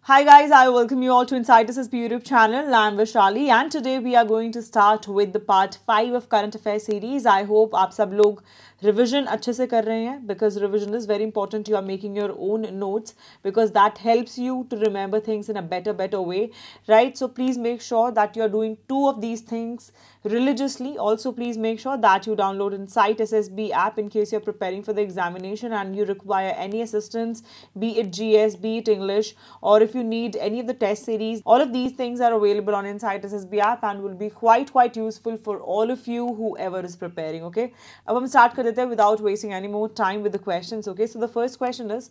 Hi guys, I welcome you all to Inside This is YouTube channel. I'm Vishali and today we are going to start with the part 5 of current affairs series. I hope आप सब लोग revision अच्छे से कर रहे हैं because revision is very important. You are making your own notes because that helps you to remember things in a better way, right? So please make sure that you are doing 2 of these things religiously. Also please make sure that you download Insight SSB app in case you're preparing for the examination and you require any assistance, be it GS, be it English, or if you need any of the test series. All of these things are available on Insight SSB app and will be quite useful for all of you whoever is preparing. Okay, अब हम start कर देते हैं without wasting any more time with the questions. Okay, so the first question is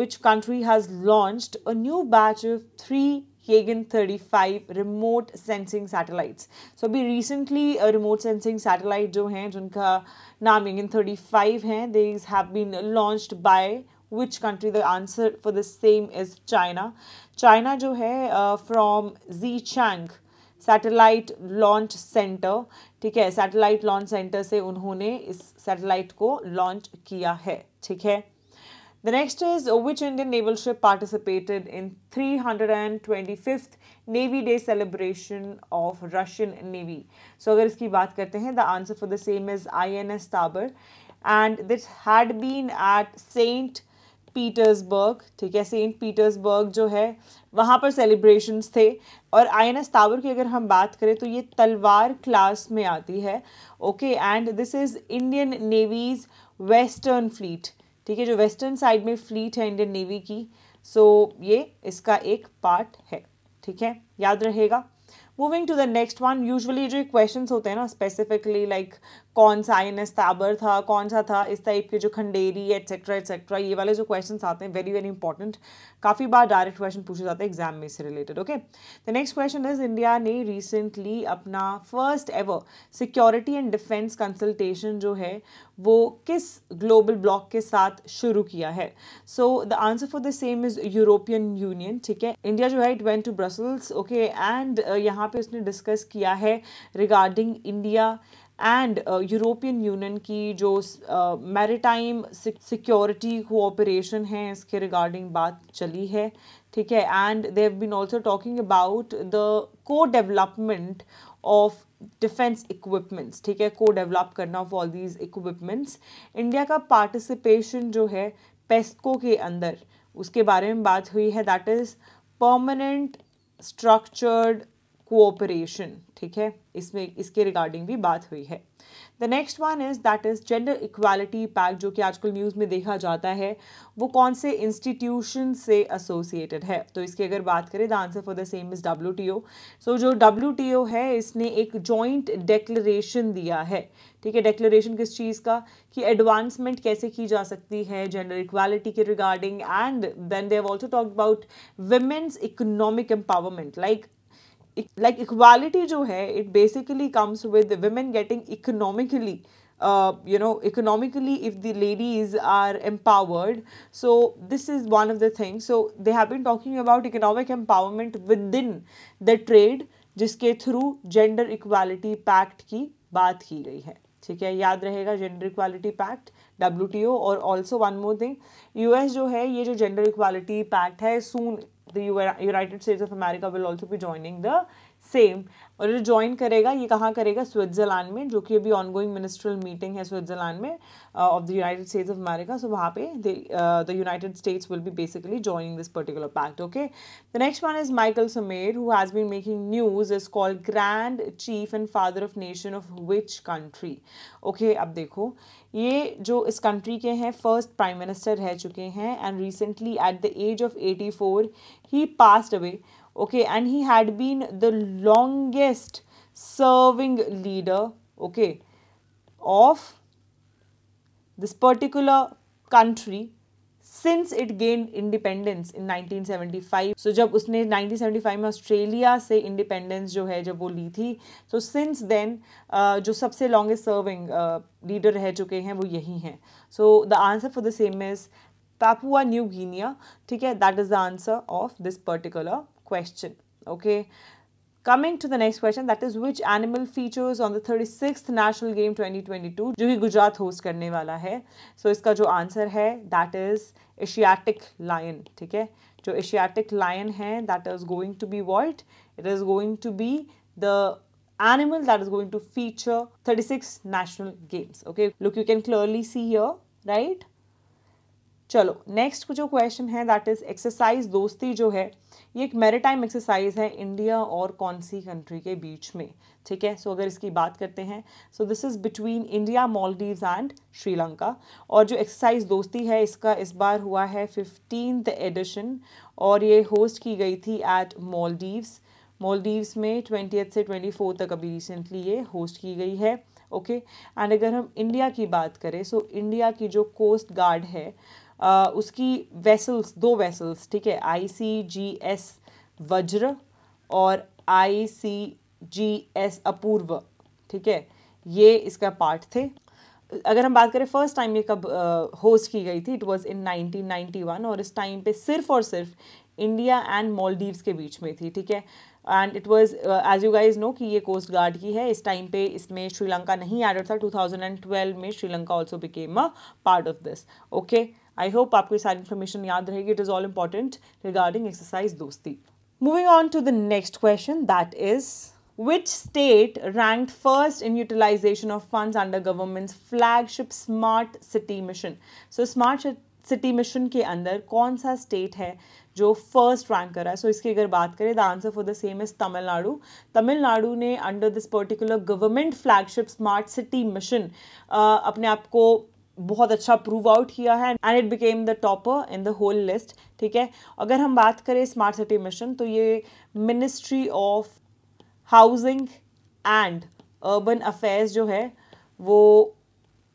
which country has launched a new batch of 3 Kagan 35 remote sensing satellites. So अभी recently remote sensing satellite जो हैं जिनका नाम Kagan 35 हैं, these have been launched by which country? The answer for the same is China. China जो है from Xichang satellite launch centre, ठीक है, सैटेलाइट लॉन्च सेंटर से उन्होंने इस सैटेलाइट को लॉन्च किया है, ठीक है. The next is which Indian naval ship participated in 325th Navy Day celebration of Russian Navy? So अगर इसकी बात करते हैं, the answer for the same is INS Tabar and this had been at Saint Petersburg, ठीक है. Saint Petersburg जो है वहाँ पर सेलिब्रेशंस थे. और INS ताबर की अगर हम बात करें तो ये तलवार क्लास में आती है. Okay, and this is Indian navy's western fleet, ठीक है, जो वेस्टर्न साइड में फ्लीट है इंडियन नेवी की. सो ये इसका एक पार्ट है, ठीक है, याद रहेगा. Moving to the next one. Usually जो क्वेश्चंस होते हैं ना स्पेसिफिकली लाइक कौन सा INS ताबर था, कौन सा था, इस टाइप के जो खंडेरी एटसेट्रा, ये वाले जो क्वेश्चंस आते हैं वेरी इंपॉर्टेंट. काफ़ी बार डायरेक्ट क्वेश्चन पूछे जाते हैं एग्जाम में से related. Okay, the next question is India ने रिसेंटली अपना first ever security and defence consultation जो है वो किस ग्लोबल ब्लॉक के साथ शुरू किया है? So the answer for the same is European Union, ठीक है. इंडिया जो है it went to Brussels, okay, and यहाँ पे उसने डिस्कस किया है regarding India and European Union की जो मैरीटाइम सिक्योरिटी कोऑपरेशन है इसके रिगार्डिंग बात चली है, ठीक है. And they have been also talking about the co development of defence equipments, ठीक है, को डेवलप करना of all these equipments. India का पार्टिसिपेशन जो है पेस्को के अंदर उसके बारे में बात हुई है, that is permanent structured cooperation, ठीक है, इसमें इसके रिगार्डिंग भी बात हुई है. The next one is that is gender equality pact, जो कि आजकल न्यूज़ में देखा जाता है, वो कौन से इंस्टीट्यूशन से एसोसिएटेड है? तो इसकी अगर बात करें the answer for the same is WTO. सो जो WTO है इसने एक जॉइंट डिक्लेरेशन दिया है, ठीक है. डिक्लेरेशन किस चीज़ का? कि एडवांसमेंट कैसे की जा सकती है जेंडर इक्वालिटी के regarding. And then they have also talked about women's economic empowerment. like equality जो है it basically comes with women getting economically economically if the ladies are empowered. So this is one of the things. So they have been talking about economic empowerment within the trade जिसके through gender equality pact की बात की गई है, ठीक है, याद रहेगा. Gender equality pact WTO. और also one more thing, US जो है ये जो जेंडर इक्वालिटी पैक्ट है सून the United States of America will also be joining the same. और जो ज्वाइन करेगा ये कहाँ करेगा? स्विट्जरलैंड में, जो कि अभी ऑनगोइंग मिनिस्ट्रल मीटिंग है स्विट्जरलैंड में of the United States of America. So वहाँ पे the United States will be basically joining this particular pact. Okay, the next one is Michael Sumer who has been making news, is called grand chief and father of nation of which country? Okay, अब देखो ये जो इस country के हैं first prime minister रह चुके हैं and recently at the age of 84 he passed away. Okay, and he had been the longest serving leader, okay, of this particular country since it gained independence in 1975. So जब उसने 1975 में Australia से independence जो है जब वो ली थी, so since then जो सबसे longest serving leader रह चुके हैं वो यही हैं. So the answer for the same is Papua New Guinea, ठीक है, that is the answer of this particular question. Okay, Coming to the next question, that is which animal features on the 36th National Game 2022 जो कि Gujarat host करने वाला है. So इसका जो answer है that is Asiatic lion. ठीक है, जो Asiatic lion है that is going to be what? It is going to be the animal that is going to feature 36 national games. Okay, look, you can clearly see here, right? चलो next जो question है that is exercise दोस्ती जो है ये एक maritime exercise है India और कौन सी कंट्री के बीच में. ठीक है, सो अगर इसकी बात करते हैं so this is between India, Maldives and Sri Lanka. और जो एक्सरसाइज दोस्ती है इसका इस बार हुआ है 15th एडिशन और ये होस्ट की गई थी एट मालदीव्स में 20th से 24 तक अभी रिसेंटली ये होस्ट की गई है. ओके, एंड अगर हम इंडिया की बात करें सो इंडिया की जो कोस्ट गार्ड है उसकी वेसल्स, 2 वेसल्स, ठीक है, ICGS वज्र और ICGS अपूर्व. ठीक है, ये इसका पार्ट थे. अगर हम बात करें फर्स्ट टाइम ये कब होस्ट की गई थी, इट वाज इन 1991 और इस टाइम पे सिर्फ और सिर्फ इंडिया एंड मालदीव्स के बीच में थी. ठीक है, and it was as you guys know कि ये कोस्ट गार्ड की है. इस टाइम पे इसमें श्रीलंका नहीं एडेड था. 2012 में Sri Lanka also became a part of this. Okay, I hope आपको ये सारी इन्फॉर्मेशन याद रहेगी. It is all important regarding exercise Dosti. Moving on to the next question that is which state ranked first in utilization of funds under government's flagship smart city mission. So smart city mission के अंदर कौन सा state है जो first rank कर रहा है. सो इसकी अगर बात करें the answer for the same is Tamil Nadu. Tamil Nadu ने under this particular government flagship smart city mission अपने आप को बहुत अच्छा प्रूव आउट किया है and it became the topper in the whole list. ठीक है, अगर हम बात करें स्मार्ट सिटी मिशन तो ये ministry of housing and urban affairs जो है वो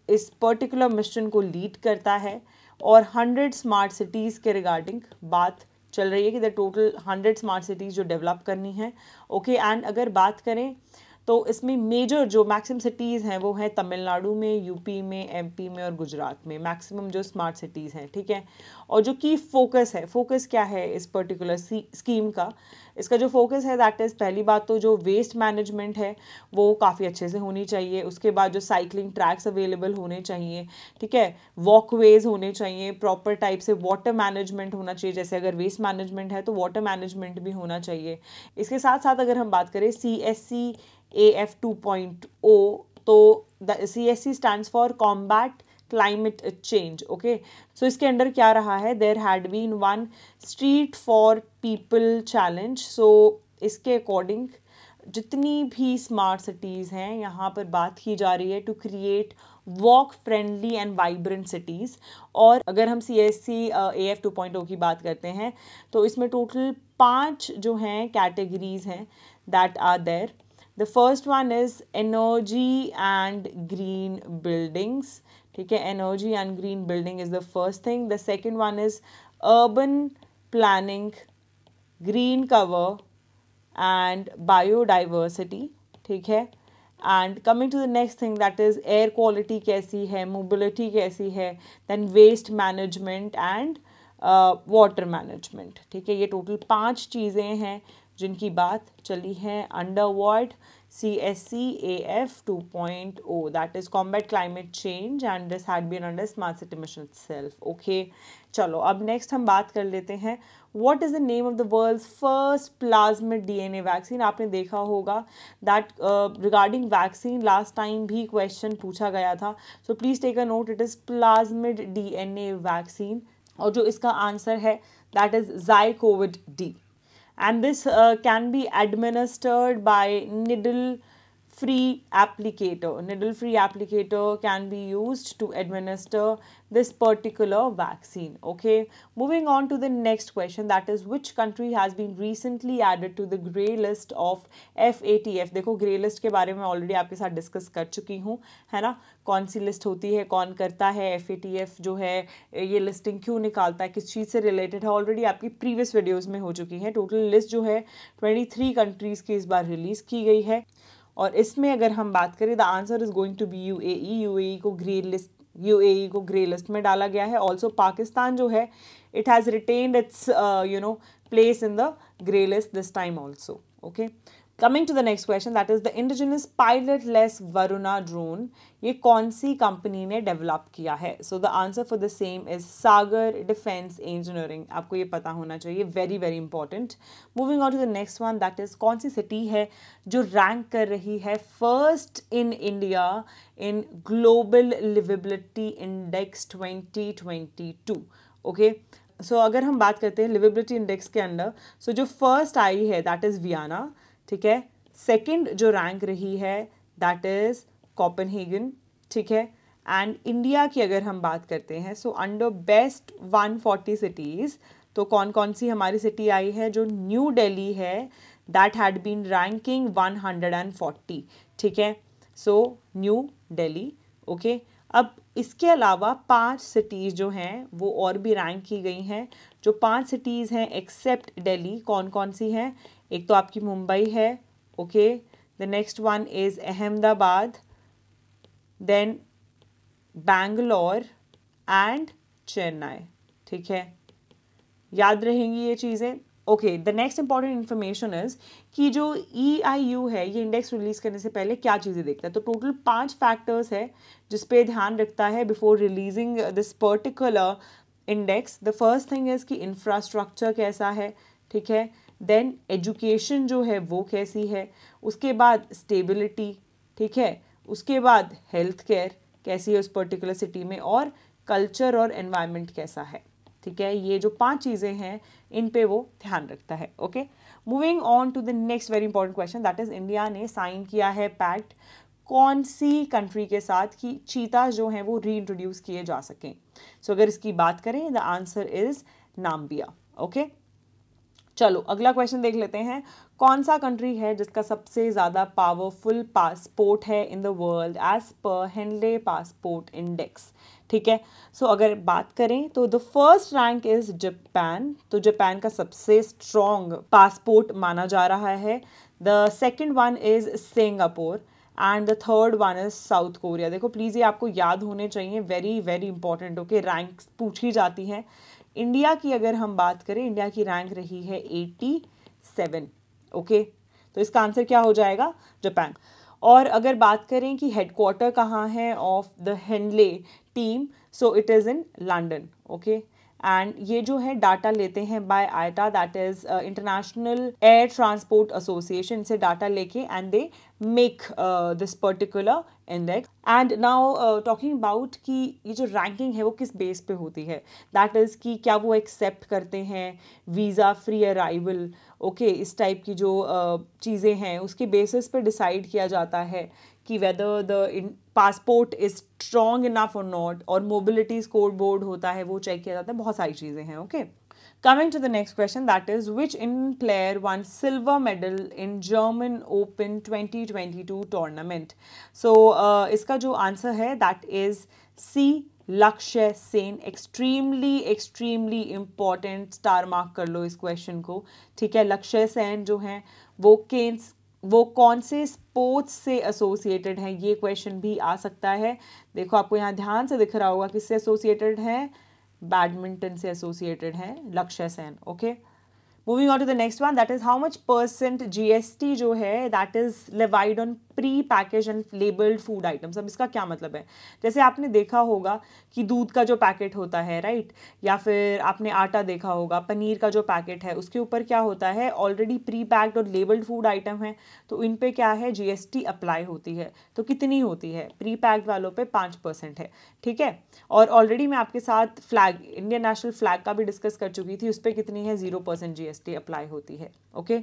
इस पर्टिकुलर मिशन को लीड करता है और 100 स्मार्ट सिटीज़ के रिगार्डिंग बात चल रही है कि द टोटल 100 स्मार्ट सिटीज़ जो डेवलप करनी है. ओके, एंड अगर बात करें तो इसमें मेजर जो मैक्सिमम सिटीज़ हैं वो हैं तमिलनाडु में, यूपी में, एमपी में और गुजरात में मैक्सिमम जो स्मार्ट सिटीज़ हैं. ठीक है, और जो की फोकस क्या है इस पर्टिकुलर स्कीम का, इसका जो फोकस है दैट इज़ पहली बात तो जो वेस्ट मैनेजमेंट है वो काफ़ी अच्छे से होनी चाहिए. उसके बाद जो साइकिलिंग ट्रैक्स अवेलेबल होने चाहिए. ठीक है, वॉकवेज होने चाहिए, प्रॉपर टाइप से वाटर मैनेजमेंट होना चाहिए. जैसे अगर वेस्ट मैनेजमेंट है तो वाटर मैनेजमेंट भी होना चाहिए. इसके साथ साथ अगर हम बात करें CSC AF 2.0 तो the CSC stands for combat climate change. Okay, so इसके अंडर क्या रहा है, there had been one street for people challenge. सो इसके अकॉर्डिंग जितनी भी स्मार्ट सिटीज़ हैं यहाँ पर बात की जा रही है to create walk friendly and vibrant cities. और अगर हम CSC AF 2.0 की बात करते हैं तो इसमें टोटल 5 जो हैं कैटेगरीज हैं that are there. The first one is energy and green buildings. ठीक है, energy and green building is the first thing. The second one is urban planning, green cover and biodiversity. ठीक है, and coming to the next thing that is air quality कैसी है, mobility कैसी है, then waste management and water management. ठीक है, ये total 5 चीज़ें हैं जिनकी बात चली है under word CSC AF 2.0 that is combat climate change and this had been under smart city mission itself. Okay, चलो अब नेक्स्ट हम बात कर लेते हैं what is the name of the world's first plasmid DNA vaccine. आपने देखा होगा that regarding vaccine last time भी question पूछा गया था. So please take a note, it is plasmid DNA vaccine और जो इसका आंसर है that is ZyCoV-D. And this can be administered by needle-free applicator. Needle-free applicator can be used to administer this particular vaccine. Okay, moving on to the next question that is which country has been recently added to the grey list of FATF. देखो grey list के बारे में already आपके साथ discuss कर चुकी हूँ, है ना, कौन सी लिस्ट होती है, कौन करता है, FATF जो है ये लिस्टिंग क्यों निकालता है, किस चीज़ से रिलेटेड है, ऑलरेडी आपकी प्रीवियस वीडियोज़ में हो चुकी है. टोटल लिस्ट जो है 23 कंट्रीज़ की इस बार रिलीज़ की गई है और इसमें अगर हम बात करें the answer is going to be UAE को ग्रे लिस्ट में डाला गया है. ऑल्सो पाकिस्तान जो है it has retained its place in the grey list this time also. Okay, coming to the next question, that is the indigenous pilotless Varuna drone, ये कौन सी कंपनी ने डेवलप किया है? So the answer for the same is Sagar defence engineering. आपको ये पता होना चाहिए, very very important. Moving on to the next one, that is कौन सी सिटी है जो रैंक कर रही है first in India in global liveability index 2022? ओके, सो अगर हम बात करते हैं लिवेबिलिटी इंडेक्स के अंडर, सो जो फर्स्ट आई है दैट इज वियना, ठीक है। सेकंड जो रैंक रही है दैट इज कोपेनहेगन, ठीक है। एंड इंडिया की अगर हम बात करते हैं, सो अंडर बेस्ट 140 सिटीज, तो कौन कौन सी हमारी सिटी आई है? जो न्यू दिल्ली है, दैट हैड बीन रैंकिंग 140, ठीक है। So new Delhi, okay. अब इसके अलावा 5 सिटीज़ जो हैं वो और भी रैंक की गई हैं। जो 5 सिटीज़ हैं एक्सेप्ट दिल्ली, कौन कौन सी हैं? एक तो आपकी मुंबई है, okay. The next one is Ahmedabad, then Bangalore and Chennai, ठीक है। याद रहेंगी ये चीज़ें, okay. The next important information is कि जो EIU है ये इंडेक्स रिलीज करने से पहले क्या चीज़ें देखता है? तो टोटल 5 फैक्टर्स है जिस पे ध्यान रखता है before releasing this particular index. The first thing is कि इंफ्रास्ट्रक्चर कैसा है, ठीक है। देन एजुकेशन जो है वो कैसी है, उसके बाद स्टेबिलिटी, ठीक है। उसके बाद हेल्थ केयर कैसी है उस पर्टिकुलर सिटी में, और कल्चर और एनवायरनमेंट कैसा है, ठीक है। ये जो 5 चीज़ें हैं इन पे वो ध्यान रखता है, okay. Moving on to the next very important question, that is India ने साइन किया है पैक्ट कौन सी कंट्री के साथ कि चीता जो हैं वो री इंट्रोड्यूस किए जा सकें? सो अगर इसकी बात करें, the answer is Namibia, okay. चलो अगला क्वेश्चन देख लेते हैं। कौन सा कंट्री है जिसका सबसे ज़्यादा पावरफुल पासपोर्ट है in the world as per Henley passport index, ठीक है। सो अगर बात करें तो the first rank is Japan, तो जापान का सबसे स्ट्रॉन्ग पासपोर्ट माना जा रहा है। The second one is Singapore and the third one is South Korea. देखो प्लीज़ ये आपको याद होने चाहिए, very very important, okay. Ranks पूछी जाती हैं। इंडिया की अगर हम बात करें, इंडिया की रैंक रही है 87, ओके। तो इसका आंसर क्या हो जाएगा? जापान। और अगर बात करें कि हेडक्वार्टर कहाँ है of the Henley team, so it is in London, okay. And ये जो है डाटा लेते हैं by IATA, that is International Air Transport Association, से डाटा लेके and they make this particular index. And now talking about कि ये जो रैंकिंग है वो किस बेस पे होती है, दैट इज़ कि क्या वो एक्सेप्ट करते हैं वीज़ा फ्री अराइवल, ओके। इस टाइप की जो चीज़ें हैं उसके बेसिस पे डिसाइड किया जाता है कि whether the passport is strong enough और नॉट, और मोबिलिटी स्कोर बोर्ड होता है वो चेक किया जाता है, बहुत सारी चीज़ें हैं, okay. Coming to the next question, that is which Indian player won silver medal in German Open 2022 tournament? So इसका जो आंसर है that is C, लक्ष्य Sen. Extremely important, star mark कर लो इस क्वेश्चन को, ठीक है। लक्ष्य सेन जो हैं वो कौन से स्पोर्ट्स से एसोसिएटेड हैं, ये क्वेश्चन भी आ सकता है। देखो आपको यहाँ ध्यान से दिख रहा होगा किससे एसोसिएटेड है, बैडमिंटन से एसोसिएटेड है Lakshya Sen, okay. Moving on to the next one, that is how much % GST जो है that is levied on pre package and labelled food items. अब इसका क्या मतलब है? जैसे आपने देखा होगा कि दूध का जो पैकेट होता है, राइट, या फिर आपने आटा देखा होगा, पनीर का जो पैकेट है उसके ऊपर क्या होता है, ऑलरेडी प्री पैक्ड और लेबल्ड फूड आइटम है, तो इन पे क्या है, GST अप्लाई होती है। तो कितनी होती है? प्री पैक्ड वालों पे 5% है, ठीक है। और ऑलरेडी मैं आपके साथ फ्लैग, इंडियन नेशनल फ्लैग का भी डिस्कस कर चुकी थी, उस पर कितनी है, 0% GST अप्लाई होती है, okay.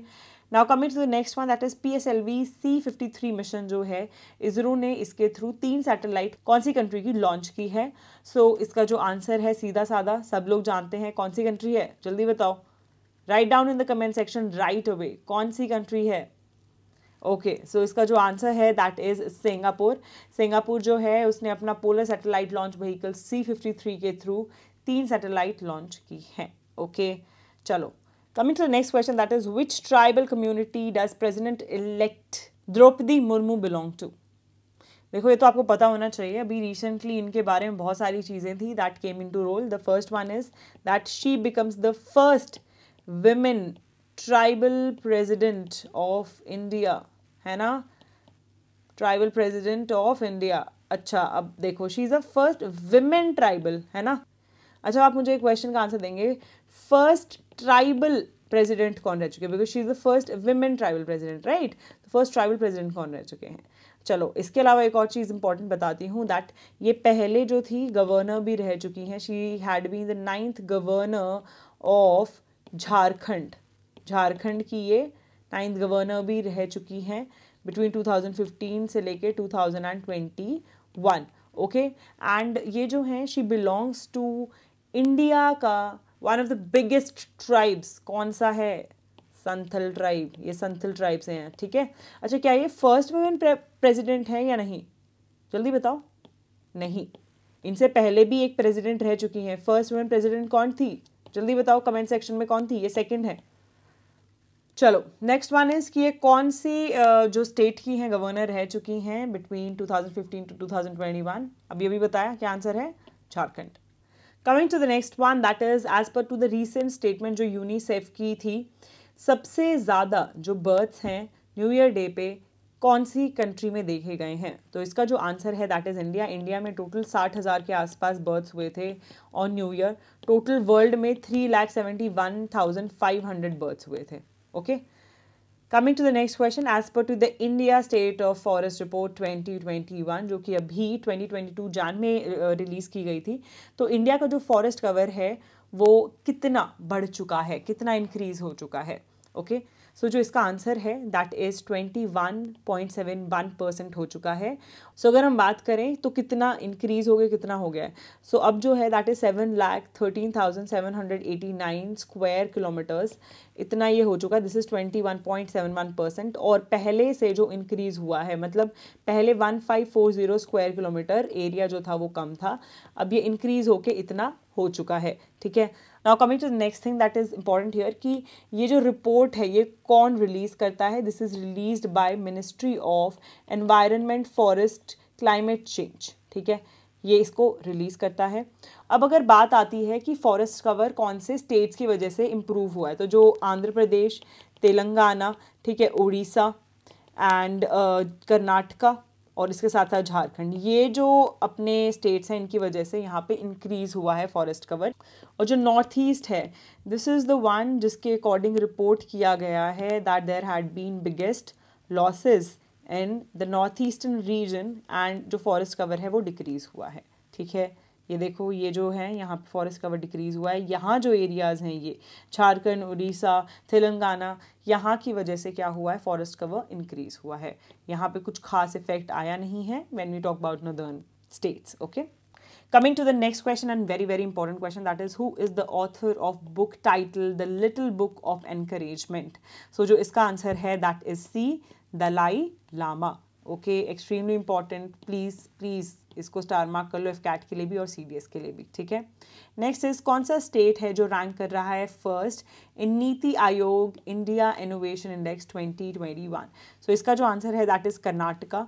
Now coming to the next one, that is PSLV C-53 mission जो है, इसरो ने इसके थ्रू 3 सैटेलाइट कौन सी कंट्री की लॉन्च की है? सो इसका जो आंसर है सीधा साधा, सब लोग जानते हैं कौन सी कंट्री है, जल्दी बताओ, write down in the comment section right away, कौन सी कंट्री है? ओके, सो इसका जो आंसर है दैट इज सिंगापुर। सिंगापुर जो है उसने अपना polar satellite launch vehicle C-53 के थ्रू 3 सैटेलाइट लॉन्च की हैं, ओके। चलो coming to the next question, that is which tribal community does president elect Draupadi Murmu belong to? देखो ये तो आपको पता होना चाहिए, अभी रिसेंटली इनके बारे में बहुत सारी चीज़ें थी that came into role. The first one is that she becomes the first women tribal president of India, है ना, ट्राइबल प्रेसिडेंट ऑफ इंडिया। अच्छा अब देखो, she is the first women tribal, है ना। अच्छा आप मुझे एक क्वेश्चन का आंसर देंगे, फर्स्ट ट्राइबल प्रेसिडेंट कौन रह चुके हैं, because she is the first women tribal president, right. First tribal president कौन रह चुके हैं। चलो इसके अलावा एक और चीज़ इंपॉर्टेंट बताती हूँ, दैट ये पहले जो थी गवर्नर भी रह चुकी हैं। She had been the 9th governor of Jharkhand, Jharkhand की ये 9th गवर्नर भी रह चुकी हैं बिटवीन 2015 से लेके 2021, ओके। एंड ये जो हैं, शी बिलोंग्स टू इंडिया का one of the biggest tribes, कौन सा है, संथल ट्राइब, ये संथल ट्राइब से हैं, ठीक है। अच्छा क्या ये फर्स्ट वुमेन प्रेसिडेंट है या नहीं, जल्दी बताओ। नहीं, इनसे पहले भी एक प्रेसिडेंट रह चुकी हैं। फर्स्ट वुमेन प्रेसिडेंट कौन थी, जल्दी बताओ कमेंट सेक्शन में कौन थी, ये सेकंड है। चलो नेक्स्ट वन इज कि ये कौन सी जो स्टेट की हैं गवर्नर रह चुकी हैं बिटवीन 2015 टू 2021, अभी अभी बताया, क्या आंसर है, Jharkhand. Coming to the next one, that is as per to the recent statement जो यूनिसेफ की थी, सबसे ज़्यादा जो बर्थ्स हैं न्यू ईयर डे पे कौन सी कंट्री में देखे गए हैं। तो इसका जो आंसर है दैट इज़ इंडिया। इंडिया में टोटल 60,000 के आसपास बर्थ्स हुए थे on new year. Total world में 3,71,500 बर्थ्स हुए थे, okay. Coming to the next question, as per to the India state of forest report 2021 जो कि अभी 2022 जान में रिलीज़ की गई थी, तो इंडिया का जो फॉरेस्ट कवर है वो कितना बढ़ चुका है, कितना इंक्रीज़ हो चुका है, ओके। सो जो इसका आंसर है दैट इज़ 21.71% हो चुका है। सो अगर हम बात करें तो कितना इंक्रीज़ हो गया, कितना हो गया है। सो अब जो है दैट इज़ 7,13,789 स्क्वायर किलोमीटर्स, इतना ये हो चुका है। This is 21.71%। और पहले से जो इंक्रीज़ हुआ है, मतलब पहले 1540 स्क्वायर किलोमीटर एरिया जो था वो कम था, अब ये इंक्रीज़ होके इतना हो चुका है, ठीक है। Now coming to the next thing that is important here कि ये जो रिपोर्ट है ये कौन रिलीज़ करता है। This is released by ministry of environment, forest, climate change, ठीक है, ये इसको रिलीज़ करता है। अब अगर बात आती है कि फॉरेस्ट कवर कौन से स्टेट्स की वजह से इम्प्रूव हुआ है, तो जो आंध्र प्रदेश, तेलंगाना, ठीक है, उड़ीसा एंड कर्नाटका और इसके साथ साथ झारखंड, ये जो अपने स्टेट्स हैं इनकी वजह से यहाँ पे इंक्रीज़ हुआ है फॉरेस्ट कवर। और जो नॉर्थ ईस्ट है, दिस इज़ द वन जिसके अकॉर्डिंग रिपोर्ट किया गया है that there had been biggest losses in the north eastern region and जो फॉरेस्ट कवर है वो डिक्रीज़ हुआ है, ठीक है। ये देखो, ये जो है यहाँ पे फॉरेस्ट कवर डिक्रीज़ हुआ है। यहाँ जो एरियाज़ हैं ये झारखंड, उड़ीसा, तेलंगाना, यहाँ की वजह से क्या हुआ है, फॉरेस्ट कवर इंक्रीज़ हुआ है। यहाँ पे कुछ खास इफेक्ट आया नहीं है when we talk about northern states, okay. Coming to the next question, and very very important question, that is who is the author of book titled The Little Book of Encouragement. So जो इसका answer है that is C, Dalai Lama, okay. Extremely important, please please इसको star mark कर लो, FCAT के लिए भी और CDS के लिए भी, ठीक है। नेक्स्ट इज कौन सा स्टेट है जो रैंक कर रहा है फर्स्ट इन NITI Aayog India innovation index 2021। सो इसका जो आंसर है दैट इज़ कर्नाटका।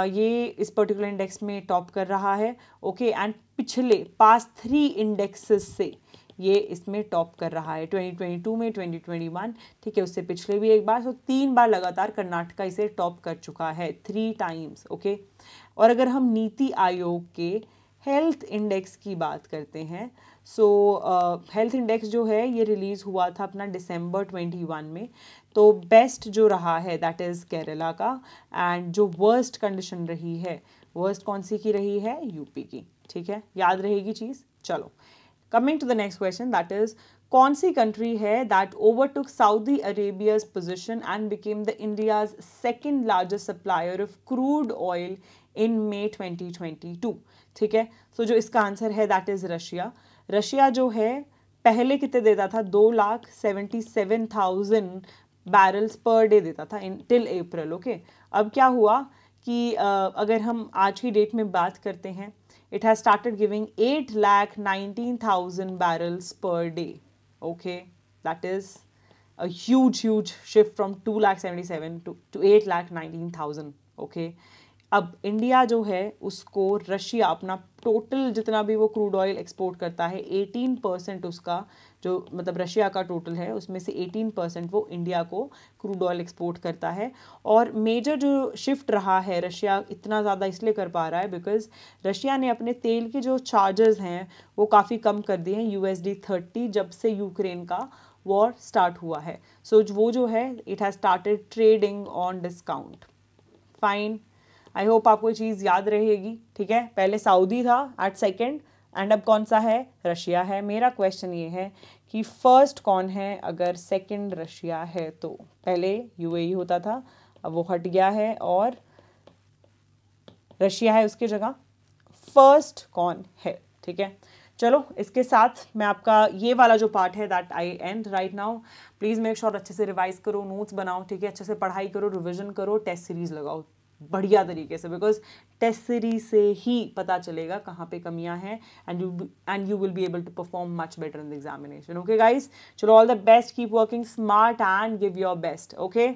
ये इस पर्टिकुलर इंडेक्स में टॉप कर रहा है, ओके। एंड पिछले पास्ट 3 इंडेक्सेस से ये इसमें टॉप कर रहा है, 2022 में, 2021, ठीक है, उससे पिछले भी एक बार। सो 3 बार लगातार कर्नाटका इसे टॉप कर चुका है, 3 टाइम्स, ओके। और अगर हम नीति आयोग के हेल्थ इंडेक्स की बात करते हैं, सो हेल्थ इंडेक्स जो है ये रिलीज़ हुआ था अपना दिसंबर 21 में। तो बेस्ट जो रहा है दैट इज़ केरला का, एंड जो वर्स्ट कंडीशन रही है, वर्स्ट कौन सी की रही है, यूपी की, ठीक है, याद रहेगी चीज़। चलो coming to the next question, that is कौन सी कंट्री है that overtook Saudi Arabia's position and became the India's second largest supplier of crude oil in May 2022, ठीक है। सो जो इसका आंसर है दैट इज़ रशिया। रशिया जो है पहले कितने देता था, 2,77,000 बैरल्स पर डे देता था इन टिल अप्रैल, ओके। अब क्या हुआ कि अगर हम आज की डेट में बात करते हैं, it has started giving 8,19,000 barrels per day, okay. That is a huge shift from 2,77,000 to 8,19,000, okay. अब इंडिया जो है उसको रशिया अपना टोटल जितना भी वो क्रूड ऑयल एक्सपोर्ट करता है 18% उसका जो मतलब रशिया का टोटल है उसमें से 18% वो इंडिया को क्रूड ऑयल एक्सपोर्ट करता है। और मेजर जो शिफ्ट रहा है रशिया इतना ज़्यादा इसलिए कर पा रहा है बिकॉज रशिया ने अपने तेल के जो चार्जेस हैं वो काफ़ी कम कर दिए हैं USD 30 जब से यूक्रेन का वॉर स्टार्ट हुआ है। सो वो जो है it has started trading on discount. Fine, I hope आपको ये चीज़ याद रहेगी। ठीक है, पहले सऊदी था एट सेकेंड एंड अब कौन सा है? रशिया है। मेरा क्वेश्चन ये है कि फर्स्ट कौन है अगर सेकंड रशिया है तो? पहले UAE होता था, अब वो हट गया है और रशिया है उसकी जगह। फर्स्ट कौन है? ठीक है, चलो इसके साथ मैं आपका ये वाला जो पार्ट है that I and right now. Please make sure अच्छे से रिवाइज करो, नोट्स बनाओ, ठीक है, अच्छे से पढ़ाई करो, रिविजन करो, टेस्ट सीरीज लगाओ बढ़िया तरीके से, बिकॉज टेस्ट सीरीज से ही पता चलेगा कहाँ पे कमियां हैं and you will be able to perform much better in the examination. Okay guys, चलो all the best, keep working smart and give your best. Okay.